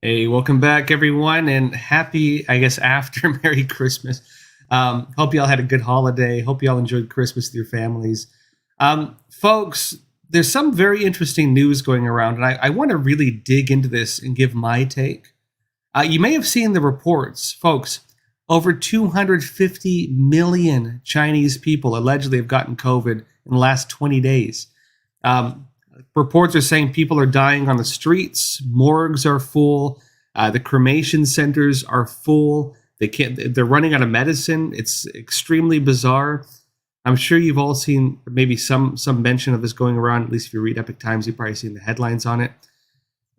Hey, welcome back, everyone, and happy, I guess, after Merry Christmas. Hope you all had a good holiday. Hope you all enjoyed Christmas with your families. Folks, there's some very interesting news going around, and I want to really dig into this and give my take. You may have seen the reports, folks. Over 250 million Chinese people allegedly have gotten COVID in the last 20 days. Um, Reports are saying people are dying on the streets, morgues are full, the cremation centers are full. They're running out of medicine. It's extremely bizarre. I'm sure you've all seen maybe some mention of this going around. At least if you read Epic Times, you've probably seen the headlines on it.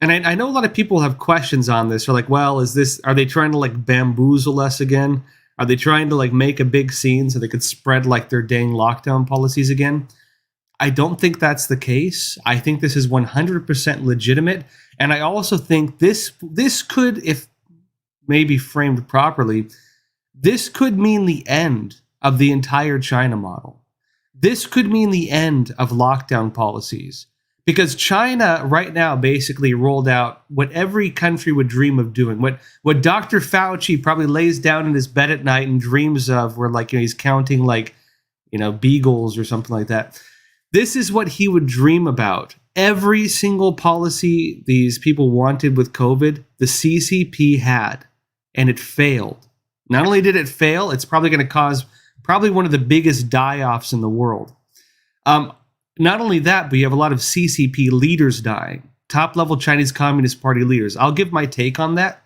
And I know a lot of people have questions on this. They're like, well, are they trying to like bamboozle us again? Are they trying to like make a big scene so they could spread like their dang lockdown policies again? I don't think that's the case. I think this is 100% legitimate. And I also think this could, if maybe framed properly, this could mean the end of the entire China model. This could mean the end of lockdown policies. Because China right now basically rolled out what every country would dream of doing. What Dr. Fauci probably lays down in his bed at night and dreams of, where like he's counting beagles or something like that. This is what he would dream about. Every single policy these people wanted with COVID, the CCP had, and it failed. Not only did it fail, it's probably going to cause one of the biggest die-offs in the world. Not only that, but you have a lot of CCP leaders dying, top-level Chinese Communist Party leaders. I'll give my take on that.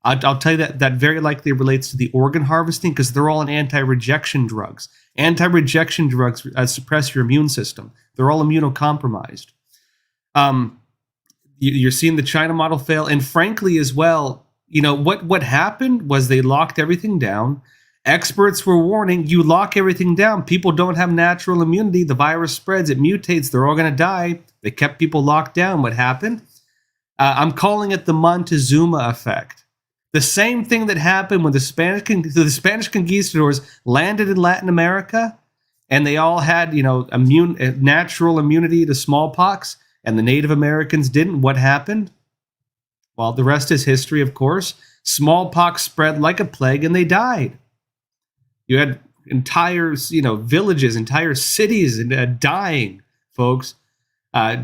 I'll tell you that very likely relates to the organ harvesting because they're all on anti-rejection drugs. Anti-rejection drugs suppress your immune system. They're all immunocompromised. You're seeing the China model fail. And frankly, as well, what happened was they locked everything down. Experts were warning, you lock everything down. People don't have natural immunity. The virus spreads. It mutates. They're all going to die. They kept people locked down. What happened? I'm calling it the Montezuma effect. The same thing that happened when the Spanish conquistadors landed in Latin America, and they all had, natural immunity to smallpox, and the Native Americans didn't. What happened? Well, the rest is history, of course. Smallpox spread like a plague, and they died. You had entire, villages, entire cities dying, folks,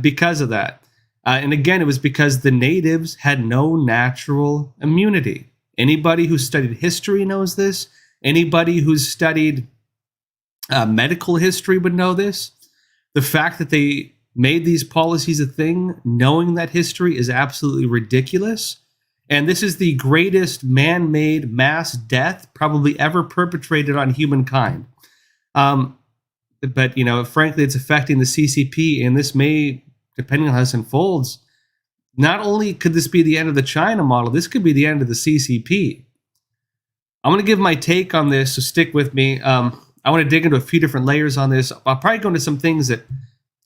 because of that. And again, it was because the natives had no natural immunity. Anybody who studied history knows this. Anybody who's studied medical history would know this. The fact that they made these policies a thing, knowing that history, is absolutely ridiculous. And this is the greatest man-made mass death probably ever perpetrated on humankind. But, frankly, it's affecting the CCP, and this may, depending on how this unfolds, not only could this be the end of the China model, this could be the end of the CCP. I'm going to give my take on this, so stick with me. I want to dig into a few different layers on this. I'll probably go into some things that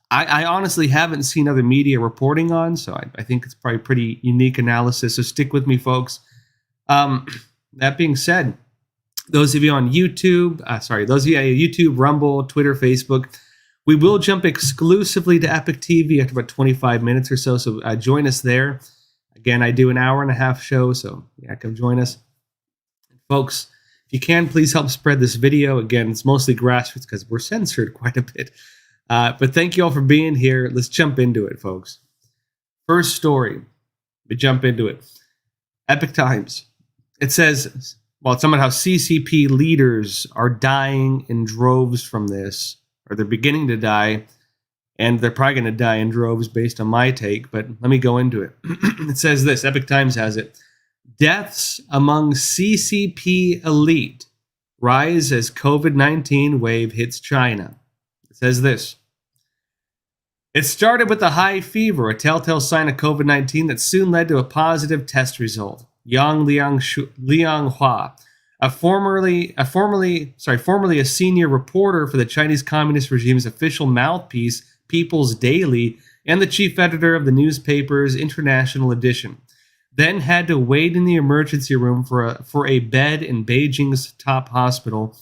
I honestly haven't seen other media reporting on, so I think it's probably pretty unique analysis, so stick with me, folks. That being said, those of you on YouTube, Rumble, Twitter, Facebook, we will jump exclusively to Epic TV after about 25 minutes or so join us there. Again, I do an hour-and-a-half show, so yeah, come join us. Folks, if you can, please help spread this video. Again, it's mostly grassroots because we're censored quite a bit. But thank you all for being here. Let's jump into it, folks. First story. We jump into it. Epic Times. It says, it's about how CCP leaders are dying in droves from this, or they're beginning to die, and they're probably going to die in droves based on my take, but let me go into it. It says this, Epic Times has it. Deaths among CCP elite rise as COVID-19 wave hits China. It says this. It started with a high fever, a telltale sign of COVID-19 that soon led to a positive test result. Yang Lianghua, formerly a senior reporter for the Chinese Communist regime's official mouthpiece, People's Daily, and the chief editor of the newspaper's international edition, then had to wait in the emergency room for a bed in Beijing's top hospital,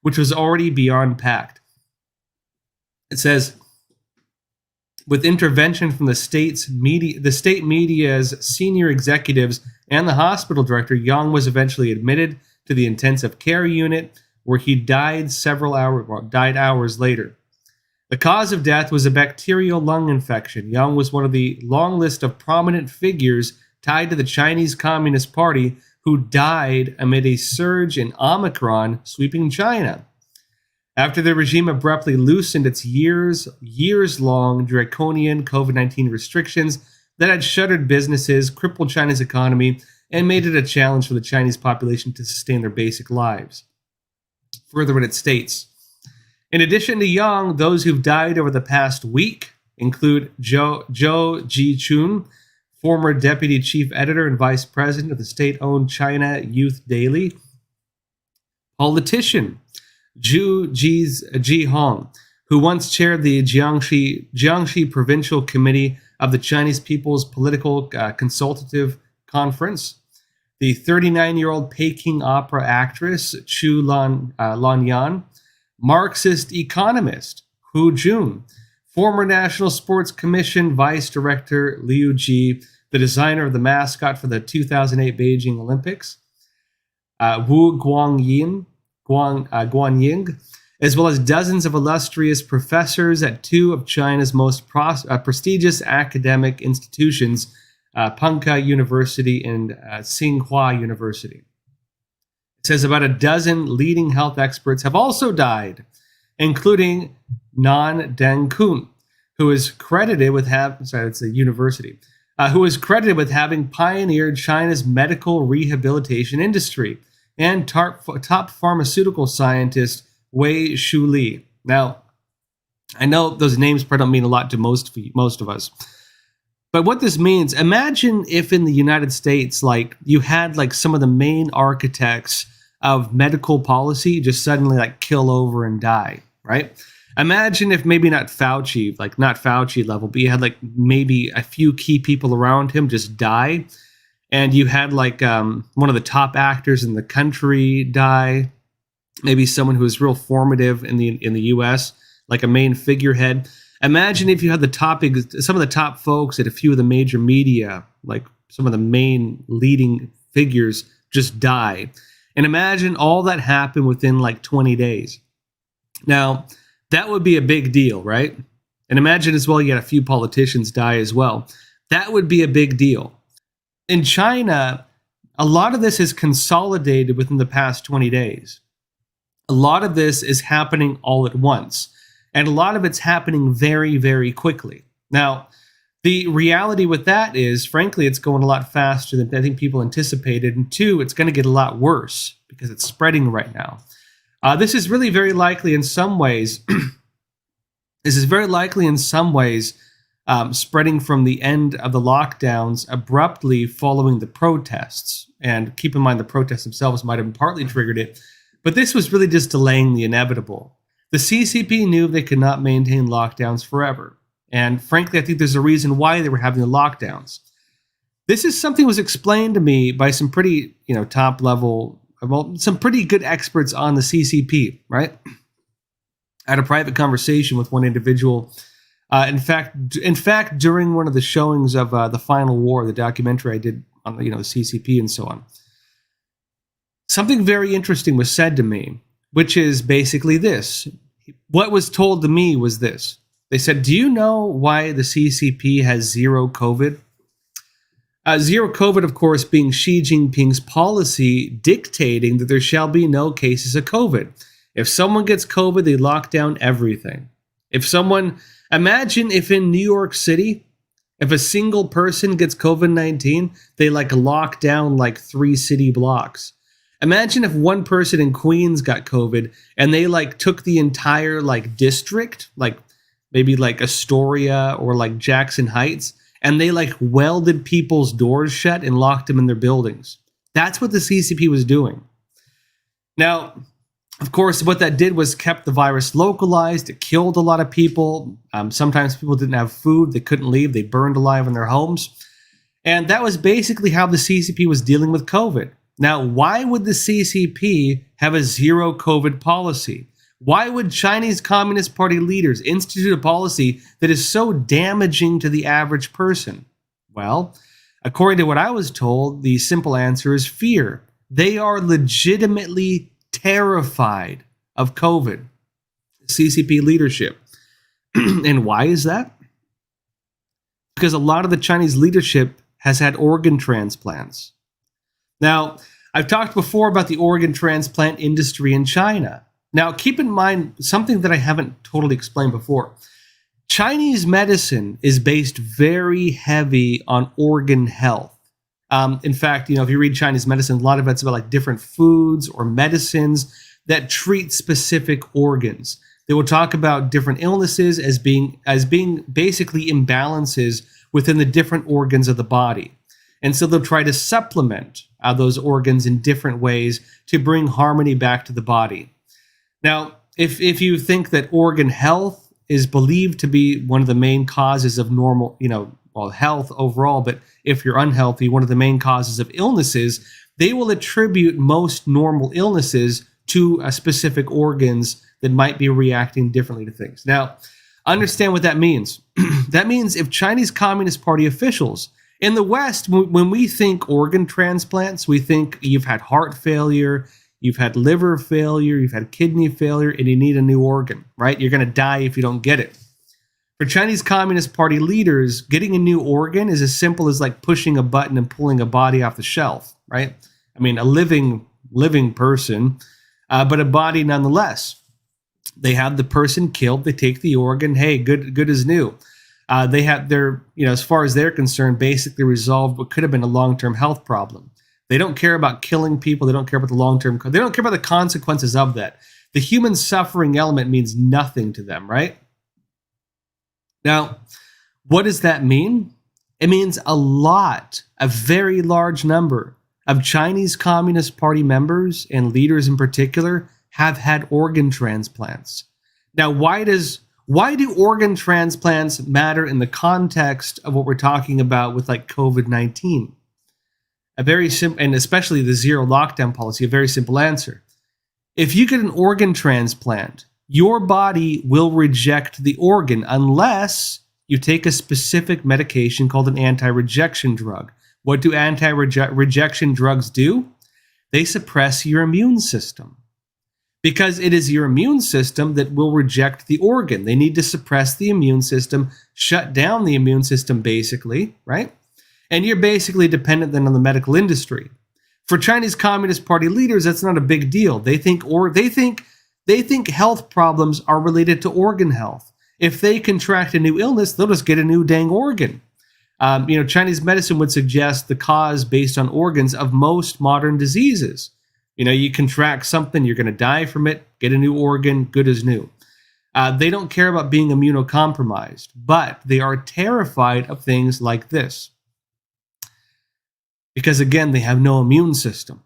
which was already beyond packed. It says, With intervention from the state media's senior executives and the hospital director, Yang was eventually admitted to the intensive care unit, where he died hours later. The cause of death was a bacterial lung infection. Yang was one of the long list of prominent figures tied to the Chinese Communist Party who died amid a surge in Omicron sweeping China. After the regime abruptly loosened its years-long draconian COVID-19 restrictions that had shuttered businesses, crippled China's economy, and made it a challenge for the Chinese population to sustain their basic lives. Further, it states, in addition to Yang, those who've died over the past week include Zhou Ji-chun, former deputy chief editor and vice president of the state-owned China Youth Daily, politician Zhu Jihong, who once chaired the Jiangxi Provincial Committee of the Chinese People's Political Consultative Conference, the 39-year-old Peking opera actress Chu Lanyan, Marxist economist Hu Jun, former National Sports Commission Vice Director Liu Ji, the designer of the mascot for the 2008 Beijing Olympics, Wu Guangying, as well as dozens of illustrious professors at two of China's most prestigious academic institutions, Punka University and Tsinghua University. It says about a dozen leading health experts have also died, including Nan Dengkun, who is credited with who is credited with having pioneered China's medical rehabilitation industry, and top pharmaceutical scientist Wei Shuli. Now, I know those names probably don't mean a lot to most of us, but what this means, imagine if in the United States, like, you had like some of the main architects of medical policy just suddenly like kill over and die, right? Imagine if maybe not Fauci level, but you had like maybe a few key people around him just die, and you had like one of the top actors in the country die, maybe someone who was real formative in the U.S., like a main figurehead. Imagine if you had some of the top folks at a few of the major media, like some of the main leading figures, just die. And imagine all that happened within like 20 days. Now, that would be a big deal, right? And imagine as well you had a few politicians die as well. That would be a big deal. In China, a lot of this is consolidated within the past 20 days. A lot of this is happening all at once. And a lot of it's happening very, very quickly. Now, the reality with that is, frankly, it's going a lot faster than I think people anticipated. And two, it's going to get a lot worse because it's spreading right now. This is really very likely in some ways. Spreading from the end of the lockdowns abruptly following the protests. And keep in mind, the protests themselves might have partly triggered it. But this was really just delaying the inevitable. The CCP knew they could not maintain lockdowns forever. And frankly, I think there's a reason why they were having the lockdowns. This is something that was explained to me by some pretty, top level, some pretty good experts on the CCP, right? I had a private conversation with one individual. In fact, during one of the showings of The Final War, the documentary I did on the CCP and so on, something very interesting was said to me, which is basically this. What was told to me was this. They said, do you know why the CCP has zero COVID? Zero COVID, of course, being Xi Jinping's policy dictating that there shall be no cases of COVID. If someone gets COVID, they lock down everything. Imagine if in New York City, if a single person gets COVID-19, they lock down 3 city blocks. Imagine if one person in Queens got COVID and they took the entire district, maybe Astoria or Jackson Heights, and they welded people's doors shut and locked them in their buildings. That's what the CCP was doing. Now, of course, what that did was kept the virus localized. It killed a lot of people. Sometimes people didn't have food. They couldn't leave. They burned alive in their homes. And that was basically how the CCP was dealing with COVID. Now, why would the CCP have a zero COVID policy? Why would Chinese Communist Party leaders institute a policy that is so damaging to the average person? Well, according to what I was told, the simple answer is fear. They are legitimately terrified of COVID. CCP leadership. And why is that? Because a lot of the Chinese leadership has had organ transplants. Now, I've talked before about the organ transplant industry in China. Now, keep in mind something that I haven't totally explained before. Chinese medicine is based very heavy on organ health. In fact, if you read Chinese medicine, a lot of it's about like different foods or medicines that treat specific organs. They will talk about different illnesses as being basically imbalances within the different organs of the body. And so they'll try to supplement those organs in different ways to bring harmony back to the body. Now, if you think that organ health is believed to be one of the main causes of normal, health overall, but if you're unhealthy, one of the main causes of illnesses, they will attribute most normal illnesses to specific organs that might be reacting differently to things. Now, understand what that means. That means if Chinese Communist Party officials in the West, when we think organ transplants, we think you've had heart failure, you've had liver failure, you've had kidney failure, and you need a new organ, right? You're going to die if you don't get it. For Chinese Communist Party leaders, getting a new organ is as simple as like pushing a button and pulling a body off the shelf, right? I mean, a living person, but a body nonetheless. They have the person killed, they take the organ, hey, good as new. They have their, as far as they're concerned, basically resolved what could have been a long-term health problem. They don't care about killing people. They don't care about the long-term, they don't care about the consequences of that. The human suffering element means nothing to them, right? Now, what does that mean? It means a very large number of Chinese Communist Party members and leaders in particular have had organ transplants. Now, why do organ transplants matter in the context of what we're talking about with like COVID-19? A very simple, and especially the zero lockdown policy, a very simple answer. If you get an organ transplant, your body will reject the organ unless you take a specific medication called an anti-rejection drug. What do anti-rejection drugs do? They suppress your immune system. Because it is your immune system that will reject the organ. They need to suppress the immune system, shut down the immune system basically, right? And you're basically dependent then on the medical industry. For Chinese Communist Party leaders, that's not a big deal. They think health problems are related to organ health. If they contract a new illness, they'll just get a new dang organ. Chinese medicine would suggest the cause based on organs of most modern diseases. You contract something, you're going to die from it, get a new organ, good as new. They don't care about being immunocompromised, but they are terrified of things like this. Because again, they have no immune system.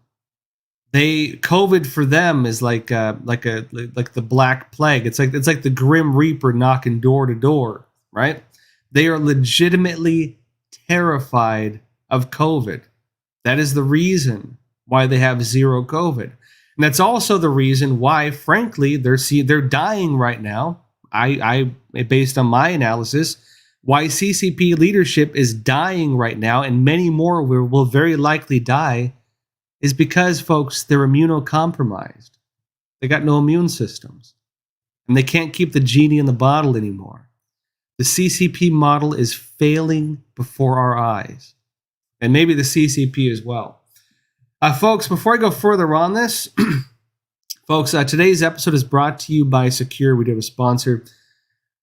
COVID for them is like the Black Plague. It's like the Grim Reaper knocking door to door, right? They are legitimately terrified of COVID. That is the reason why they have zero COVID. And that's also the reason why, frankly, they're dying right now. I based on my analysis, why CCP leadership is dying right now, and many more will very likely die, is because, folks, they're immunocompromised. They got no immune systems. And they can't keep the genie in the bottle anymore. The CCP model is failing before our eyes. And maybe the CCP as well. Folks, before I go further on this, folks, today's episode is brought to you by Secure. We do have a sponsor.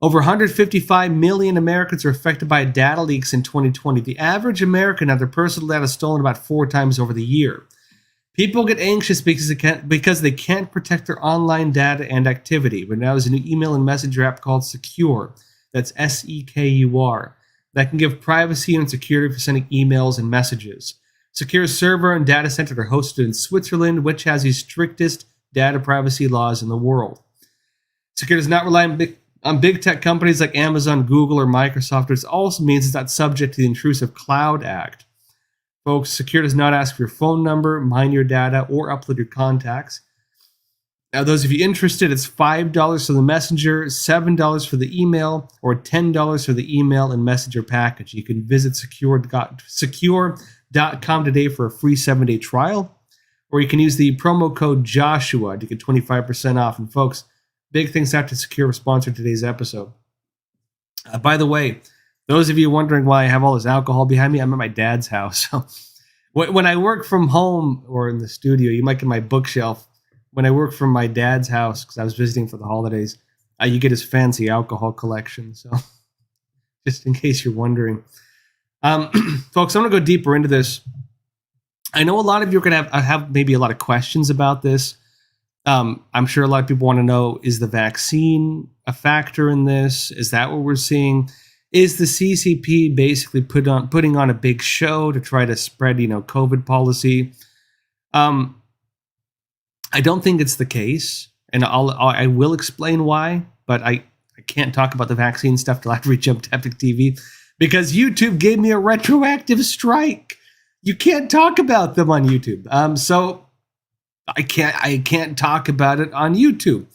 Over 155 million Americans are affected by data leaks in 2020. The average American had their personal data stolen about 4 times over the year. People get anxious because they can't protect their online data and activity. But now there's a new email and messenger app called Secure. That's SEKUR. That can give privacy and security for sending emails and messages. Secure's server and data center are hosted in Switzerland, which has the strictest data privacy laws in the world. Secure does not rely on big tech companies like Amazon, Google, or Microsoft, which also means it's not subject to the Intrusive Cloud Act. Folks, Secure does not ask for your phone number, mine your data, or upload your contacts. Now, those of you interested, it's $5 for the messenger, $7 for the email, or $10 for the email and messenger package. You can visit secure.com today for a free 7-day trial, or you can use the promo code Joshua to get 25% off. And folks, big thanks out to Secure for sponsoring today's episode. By the way, those of you wondering why I have all this alcohol behind me, I'm at my dad's house. So when I work from home or in the studio, you might get my bookshelf. When I work from my dad's house, because I was visiting for the holidays, you get his fancy alcohol collection. So just in case you're wondering. Folks, I'm going to go deeper into this. I know a lot of you are going to have maybe a lot of questions about this. I'm sure a lot of people want to know, is the vaccine a factor in this? Is that what we're seeing? Is the CCP basically putting on a big show to try to spread, COVID policy? I don't think it's the case, and I will explain why, but I can't talk about the vaccine stuff till after we jump to Epic TV, because YouTube gave me a retroactive strike. You can't talk about them on YouTube. So I can't talk about it on YouTube.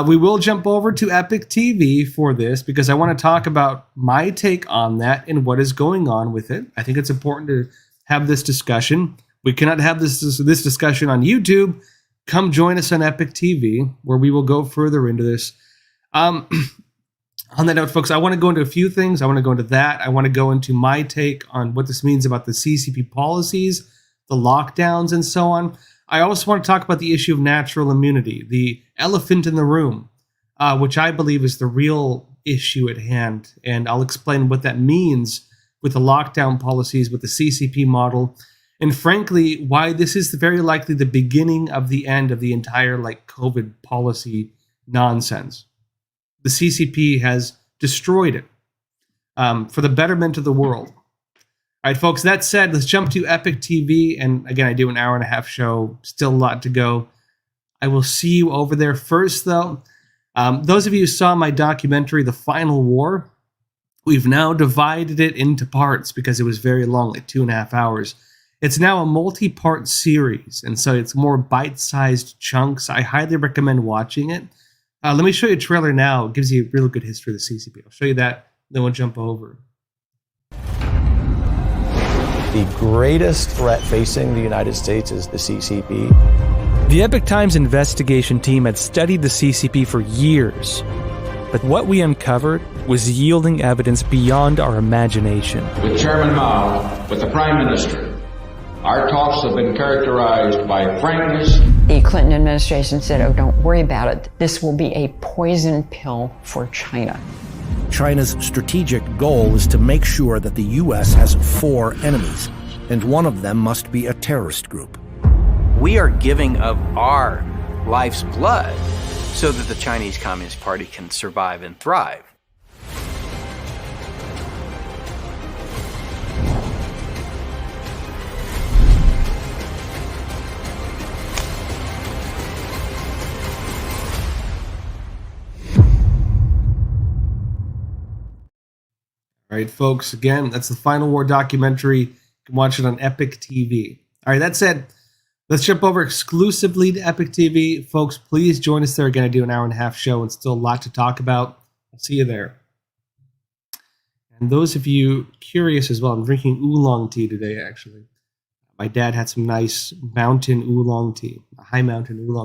We will jump over to Epic TV for this because I want to talk about my take on that and what is going on with it. I think it's important to have this discussion. We cannot have this discussion on YouTube. Come join us on Epic TV, where we will go further into this. On that note, folks, I want to go into a few things. I want to go into that. I want to go into my take on what this means about the CCP policies, the lockdowns, and so on. I also want to talk about the issue of natural immunity, the elephant in the room, which I believe is the real issue at hand. And I'll explain what that means with the lockdown policies, with the CCP model, and frankly, why this is very likely the beginning of the end of the entire COVID policy nonsense. The CCP has destroyed it for the betterment of the world. All right, folks, that said, let's jump to Epic TV. And again, I do an hour-and-a-half show, still a lot to go. I will see you over there. First, though, those of you who saw my documentary, The Final War, we've now divided it into parts because it was very long, 2.5 hours. It's now a multi-part series, and so it's more bite-sized chunks. I highly recommend watching it. Let me show you a trailer now. It gives you a really good history of the CCP. I'll show you that, then we'll jump over. The greatest threat facing the United States is the CCP. The Epoch Times investigation team had studied the CCP for years, but what we uncovered was yielding evidence beyond our imagination. With Chairman Mao, with the Prime Minister, our talks have been characterized by frankness. The Clinton administration said, oh, don't worry about it. This will be a poison pill for China. China's strategic goal is to make sure that the U.S. has 4 enemies, and one of them must be a terrorist group. We are giving of our life's blood so that the Chinese Communist Party can survive and thrive. All right, folks, again, that's the Final War documentary. You can watch it on Epic TV. All right, that said, let's jump over exclusively to Epic TV. Folks, please join us there. Again, I do an hour-and-a-half show and still a lot to talk about. I'll see you there. And those of you curious as well, I'm drinking oolong tea today, actually. My dad had some nice mountain oolong tea, a high mountain oolong